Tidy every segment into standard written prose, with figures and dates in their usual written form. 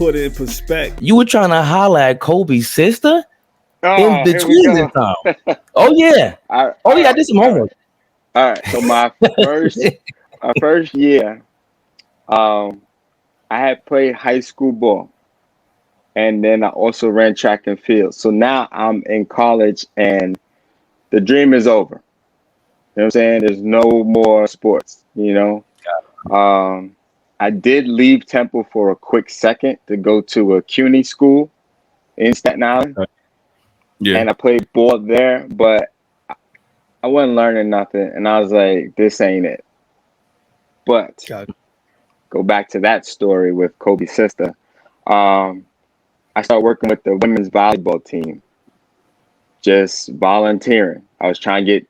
put it in perspective. You were trying to holler at Kobe's sister in Oh, here we between this go. time. Oh yeah. Oh yeah, I did some homework. All right. So my first year, um, I had played high school ball, and then I also ran track and field. So now I'm in college, and the dream is over. You know what I'm saying? There's no more sports. Um, I did leave Temple for a quick second to go to a CUNY school in Staten Island, Yeah. and I played ball there, but I wasn't learning nothing, and I was like, this ain't it. But go back to that story with Kobe's sister. Um, I started working with the women's volleyball team, just volunteering. I was trying to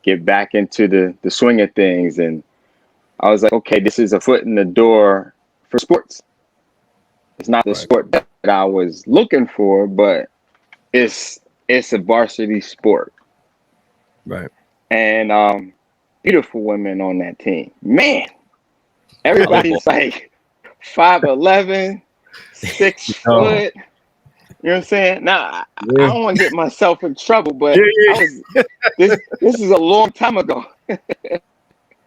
get back into the swing of things, and I was like, okay, this is a foot in the door for sports. It's not the sport that I was looking for, but it's a varsity sport. Right. And beautiful women on that team. Man, everybody's like 5'11", 6 foot. You know what I'm saying? Now I don't want to get myself in trouble, but this is a long time ago.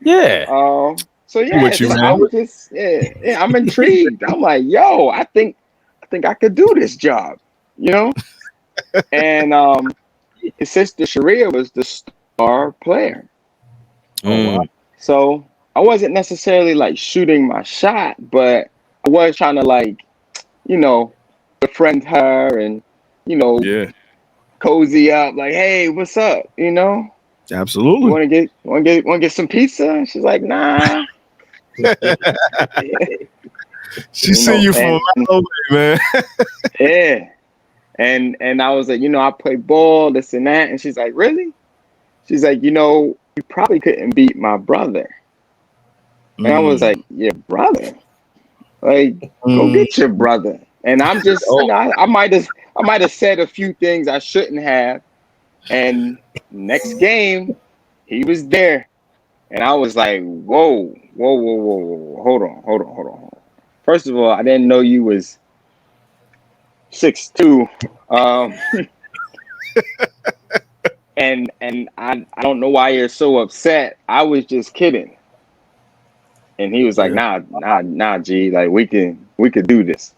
Yeah. So yeah, I'm intrigued. I'm like, yo, I think I could do this job, And his sister Sharia was the star player. So I wasn't necessarily like shooting my shot, but I was trying to befriend her and cozy up, like, hey, what's up? Absolutely. Want to get some pizza? And she's like, nah. She see you from a mile away, man. Yeah. And I was like, I play ball, this and that. And she's like, really? She's like, you probably couldn't beat my brother. And I was like, your brother? Like, go get your brother. And I'm just, I might have said a few things I shouldn't have. And next game, he was there. And I was like, whoa. Hold on. First of all, I didn't know you was 6'2". And I don't know why you're so upset. I was just kidding. And he was like, nah, G, like we could do this.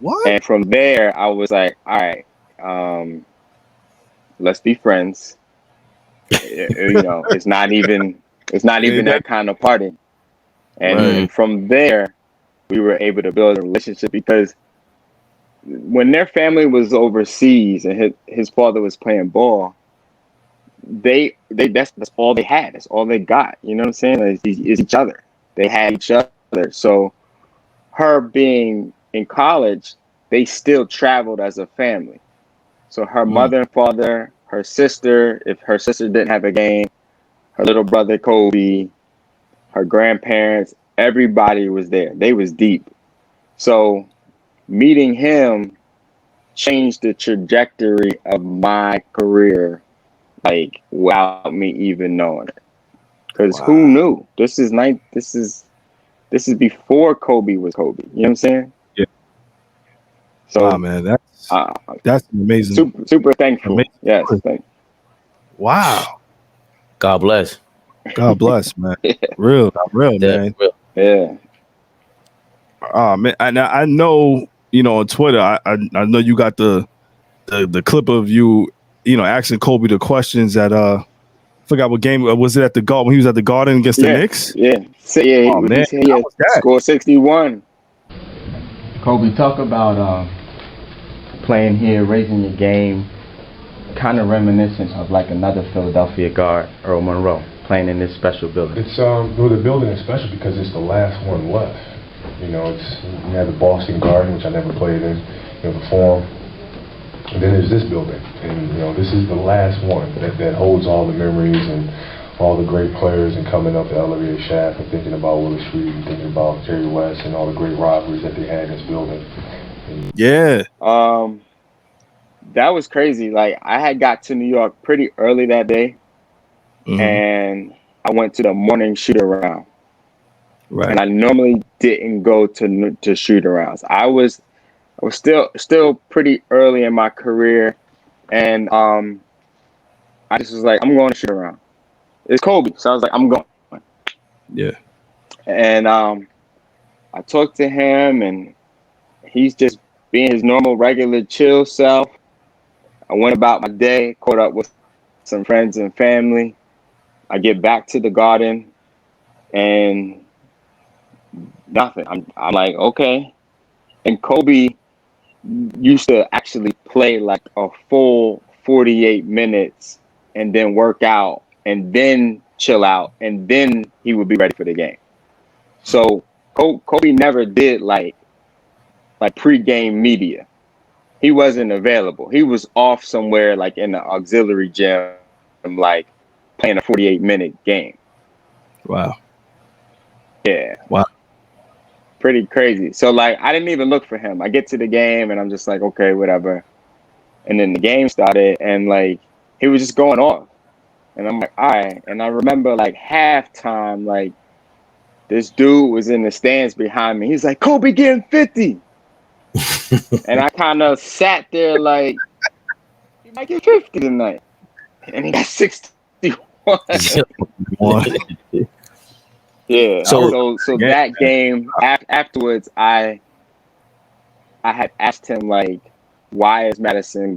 What? And from there, I was like, all right, let's be friends. It's not even that kind of party. And from there, we were able to build a relationship because when their family was overseas and his father was playing ball, that's all they had. That's all they got. You know what I'm saying? Is each other. They had each other. So her being in college, they still traveled as a family. So her mother and father, her sister, if her sister didn't have a game, her little brother Kobe, her grandparents, everybody was there. They was deep. So meeting him changed the trajectory of my career, like without me even knowing it. Because who knew? This is before Kobe was Kobe. You know what I'm saying? Yeah. So man, that's amazing. Super thankful. Amazing. Yes. Wow. God bless. God bless, man. Real, man. Real. Yeah. Man, I know, on Twitter, I know you got the clip of you, asking Kobe the questions at forgot what game was it at the Garden when he was at the Garden against the Knicks? Yeah. Oh man, score 61. Kobe, talk about playing here, raising your game, kind of reminiscent of like another Philadelphia guard, Earl Monroe, playing in this special building. It's the building is special because it's the last one left. You have the Boston Garden, which I never played in, the Forum. And then there's this building, and this is the last one that holds all the memories and all the great players, and coming up the elevator shaft and thinking about Willis Street and thinking about Jerry West and all the great rivalries that they had in this building. That was crazy. Like, I had got to New York pretty early that day, and I went to the morning shoot around. Right. And I normally didn't go to shoot arounds. I was still pretty early in my career, and I just was like, I'm going to shoot around. It's Kobe, so I was like, I'm going. Yeah. And I talked to him, and he's just being his normal, regular, chill self. I went about my day, caught up with some friends and family. I get back to the Garden, and nothing. I'm like, okay. And Kobe used to actually play like a full 48 minutes and then work out and then chill out, and then he would be ready for the game. So Kobe never did like pre-game media. He wasn't available. He was off somewhere like in the auxiliary gym, like playing a 48-minute game. Wow. Yeah. Wow. Pretty crazy. So like I didn't even look for him. I get to the game and I'm just like, okay, whatever. And then the game started and like he was just going off. And I'm like, all right. And I remember like halftime, like this dude was in the stands behind me. He's like, Kobe getting 50. And I kind of sat there like, he might get 50 tonight. And he got 61. Yeah. So that game afterwards, I had asked him like, why is Madison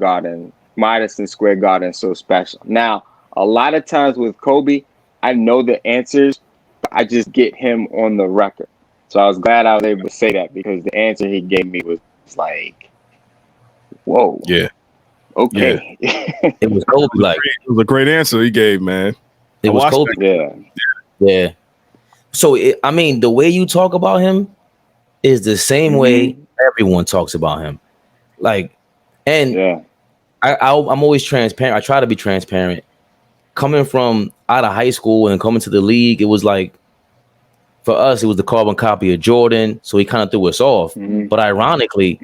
Square Garden so special? Now, a lot of times with Kobe, I know the answers, but I just get him on the record. So I was glad I was able to say that because the answer he gave me was like, whoa. Yeah. Okay. Yeah. It was Kobe. Like it was a great answer he gave, man. It was Kobe. Yeah. So I mean, the way you talk about him is the same way everyone talks about him. Like, and I'm always transparent. I try to be transparent. Coming from out of high school and coming to the league, it was like, for us, it was the carbon copy of Jordan. So he kind of threw us off. But ironically,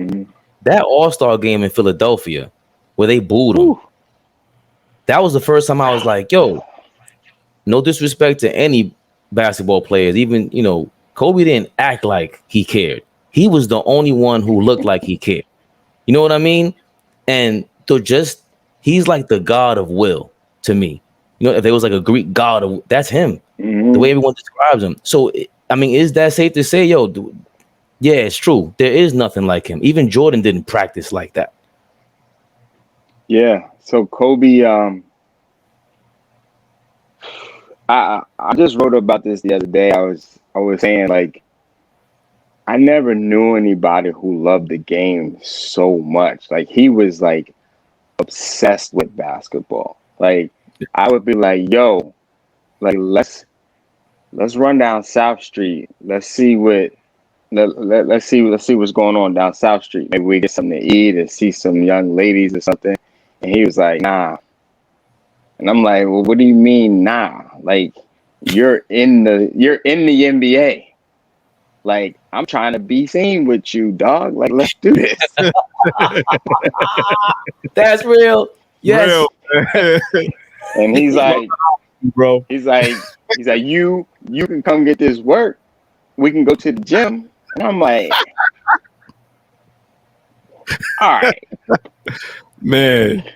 that All-Star game in Philadelphia, where they booed him, that was the first time I was like, yo, no disrespect to any basketball players. Even, you know, Kobe didn't act like he cared. He was the only one who looked like he cared. You know what I mean? And so he's like the god of will to me. You know, if there was like a Greek god, that's him. The way everyone describes him. So, I mean, is that safe to say, yo, yeah, it's true. There is nothing like him. Even Jordan didn't practice like that. Yeah. So Kobe, I just wrote about this the other day. I was saying like, I never knew anybody who loved the game so much. Like he was like obsessed with basketball. Like I would be like, yo, like let's run down South Street. Let's see what's going on down South Street. Maybe we get something to eat and see some young ladies or something. And he was like, nah. And I'm like, well, what do you mean, nah? Like you're in the NBA. Like, I'm trying to be seen with you, dog. Like, let's do this. That's real. Yes. Real. And he's like, bro. He's like, you can come get this work. We can go to the gym. And I'm like, all right. Man.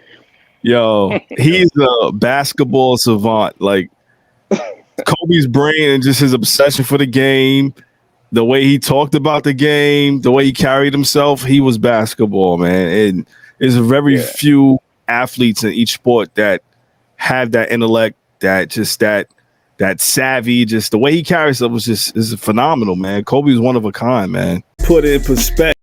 Yo, he's a basketball savant. Like Kobe's brain and just his obsession for the game. The way he talked about the game, the way he carried himself, he was basketball, man. And there's very few athletes in each sport that have that intellect, that savvy, just the way he carries himself is phenomenal, man. Kobe was one of a kind, man. Put it in perspective.